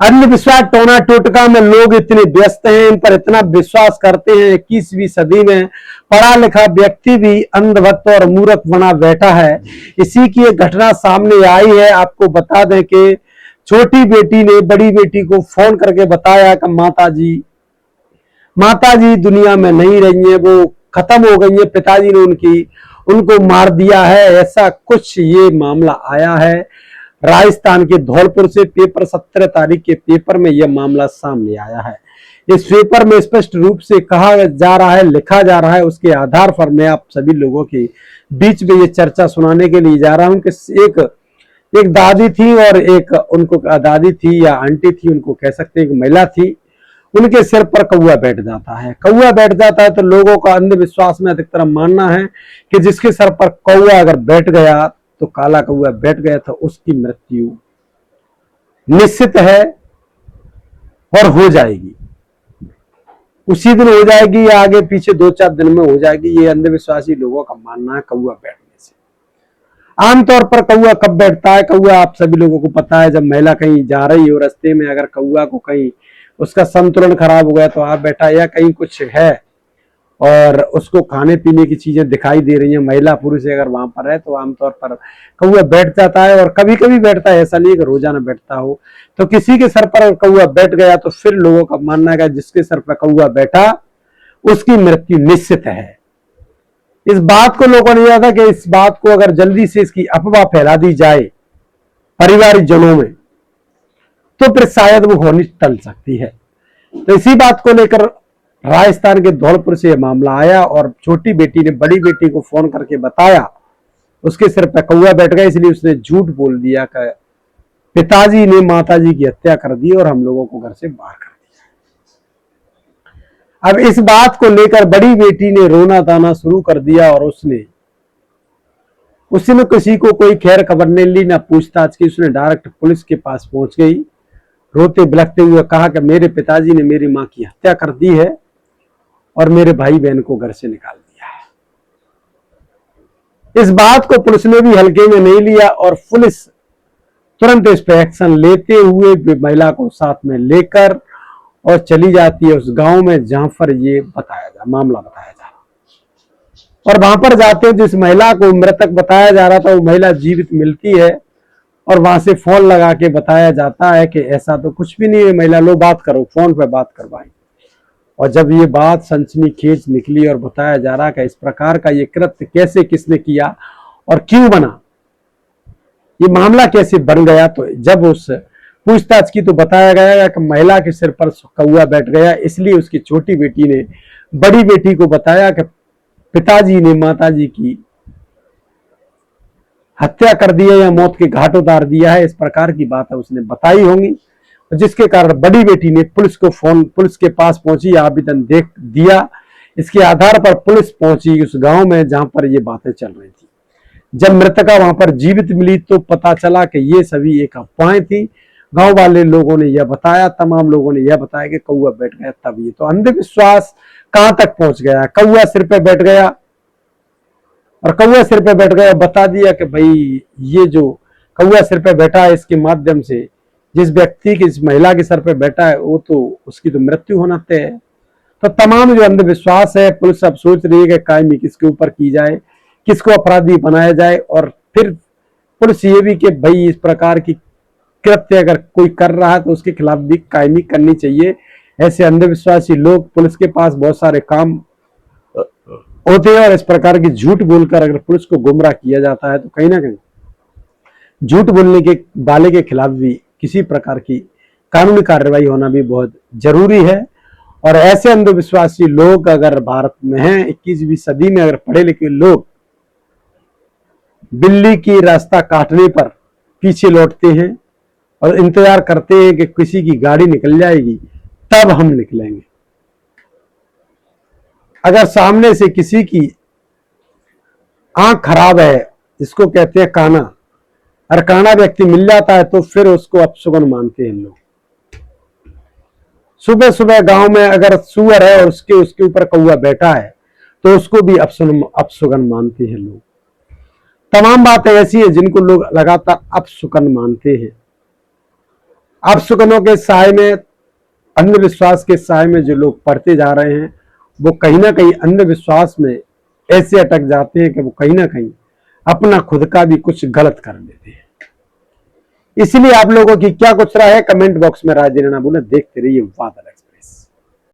अंधविश्वास टोना टोटका में लोग इतने व्यस्त हैं, इन पर इतना विश्वास करते हैं। 21वीं सदी में पढ़ा लिखा व्यक्ति भी अंधभक्त और मूर्ख बना बैठा है। इसी की एक घटना सामने आई है। आपको बता दें कि छोटी बेटी ने बड़ी बेटी को फोन करके बताया कि माताजी दुनिया में नहीं रही है, वो खत्म हो गई है, पिताजी ने उनको मार दिया है। ऐसा कुछ ये मामला आया है राजस्थान के धौलपुर से। पेपर 17 तारीख के पेपर में यह मामला सामने आया है। इस पेपर में स्पष्ट रूप से कहा जा रहा है, लिखा जा रहा है, उसके आधार पर मैं आप सभी लोगों के बीच में ये चर्चा सुनाने के लिए जा रहा हूं कि एक दादी थी और एक उनको दादी थी या आंटी थी, उनको कह सकते हैं, एक महिला थी। उनके सिर पर कौवा बैठ जाता है। कौवा बैठ जाता है तो लोगों का अंधविश्वास में अधिकतर मानना है कि जिसके सर पर कौवा अगर बैठ गया तो काला कौवा बैठ गया तो उसकी मृत्यु निश्चित है और हो जाएगी, उसी दिन हो जाएगी या आगे पीछे 2-4 दिन में हो जाएगी। ये अंधविश्वासी लोगों का मानना है कौवा बैठने से। आमतौर पर कौवा कब बैठता है? कौवा आप सभी लोगों को पता है, जब महिला कहीं जा रही हो रास्ते में, अगर कौवा को कहीं उसका संतुलन खराब हो गया तो आप बैठा, या कहीं कुछ है और उसको खाने पीने की चीजें दिखाई दे रही हैं, महिला पुरुष अगर वहां पर है तो आमतौर पर कौवा बैठ जाता है। और कभी कभी बैठता है, ऐसा नहीं कि रोजाना बैठता हो। तो किसी के सर पर कौवा बैठ गया तो फिर लोगों का मानना है जिसके सर पर कौवा बैठा उसकी मृत्यु निश्चित है। इस बात को लोगों ने याद है कि इस बात को अगर जल्दी से इसकी अफवाह फैला दी जाए पारिवारिक जनों में तो फिर शायद वो होनी टल सकती है। तो इसी बात को लेकर राजस्थान के धौलपुर से यह मामला आया और छोटी बेटी ने बड़ी बेटी को फोन करके बताया उसके सिर पर कौवा बैठ गया, इसलिए उसने झूठ बोल दिया कि पिताजी ने माताजी की हत्या कर दी और हम लोगों को घर से बाहर कर दिया। अब इस बात को लेकर बड़ी बेटी ने रोना ताना शुरू कर दिया और उसने किसी को कोई खैर खबर नहीं ली, ना पूछताछ की। उसने डायरेक्ट पुलिस के पास पहुंच गई, रोते बिलखते हुए कहा कि मेरे पिताजी ने मेरी मां की हत्या कर दी है और मेरे भाई बहन को घर से निकाल दिया है। इस बात को पुलिस ने भी हल्के में नहीं लिया और पुलिस तुरंत इस पर एक्शन लेते हुए महिला को साथ में लेकर और चली जाती है उस गांव में जहां पर ये मामला बताया जा रहा। और वहां पर जाते हैं, जिस महिला को मृतक बताया जा रहा था वो महिला जीवित मिलती है और वहां से फोन लगा के बताया जाता है कि ऐसा तो कुछ भी नहीं है, महिला लो बात करो, फोन पे बात करवाएं। और जब ये बात सनसनीखेज निकली और बताया जा रहा कि इस प्रकार का ये कृत्य कैसे किसने किया और क्यों बना, ये मामला कैसे बन गया, तो जब उस पूछताछ की तो बताया गया कि महिला के सिर पर कौवा बैठ गया, इसलिए उसकी छोटी बेटी ने बड़ी बेटी को बताया कि पिताजी ने माताजी की हत्या कर दी है या मौत के घाट उतार दिया है। इस प्रकार की बात है उसने बताई होंगी, जिसके कारण बड़ी बेटी ने पुलिस के पास पहुंची, आवेदन देख दिया। इसके आधार पर पुलिस पहुंची उस गांव में जहां पर ये बातें चल रही थी। जब मृतका वहां पर जीवित मिली तो पता चला कि ये सभी एक अफवाहें थी। गांव वाले लोगों ने यह बताया, तमाम लोगों ने यह बताया कि कौवा बैठ गया। तब ये तो अंधविश्वास कहां तक पहुंच गया, कौवा सिर पे बैठ गया और कौवा सिर पे बैठ गया बता दिया कि भाई ये जो कौवा सिर पे बैठा है इसके माध्यम से जिस व्यक्ति की, इस महिला के सर पे बैठा है वो तो उसकी तो मृत्यु होना तय है। तो तमाम जो अंधविश्वास है पुलिस अब सोच रही है कि कायमी किसके ऊपर की जाए, किसको अपराधी बनाया जाए। और फिर पुलिस ये भी कि भाई इस प्रकार की कृत्य अगर कोई कर रहा है तो उसके खिलाफ भी कायमी करनी चाहिए। ऐसे अंधविश्वासी लोग पुलिस के पास बहुत सारे काम होते हैं और इस प्रकार की झूठ बोलकर अगर पुलिस को गुमराह किया जाता है तो कहीं ना कहीं झूठ बोलने के वाले के खिलाफ भी किसी प्रकार की कानूनी कार्रवाई होना भी बहुत जरूरी है। और ऐसे अंधविश्वासी लोग अगर भारत में हैं, 21वीं सदी में अगर पढ़े लिखे लोग बिल्ली की रास्ता काटने पर पीछे लौटते हैं और इंतजार करते हैं कि किसी की गाड़ी निकल जाएगी तब हम निकलेंगे, अगर सामने से किसी की आंख खराब है, जिसको कहते हैं काना, और काना व्यक्ति मिल जाता है तो फिर उसको अपशगुन मानते हैं लोग। सुबह सुबह गांव में अगर सुअर है और उसके ऊपर कौवा बैठा है तो उसको भी अपशगुन मानते हैं लोग। तमाम बातें ऐसी है जिनको लोग लगातार अपशगुन मानते हैं। अपशकुनों के साय में, अंधविश्वास के साय में जो लोग पढ़ते जा रहे हैं, वो कहीं ना कहीं अंधविश्वास में ऐसे अटक जाते हैं कि वो कहीं ना कहीं अपना खुद का भी कुछ गलत कर लेते हैं। इसलिए आप लोगों की क्या कुछ राय है, कमेंट बॉक्स में राय देना ना भूलें। देखते रहिए वाद अलग।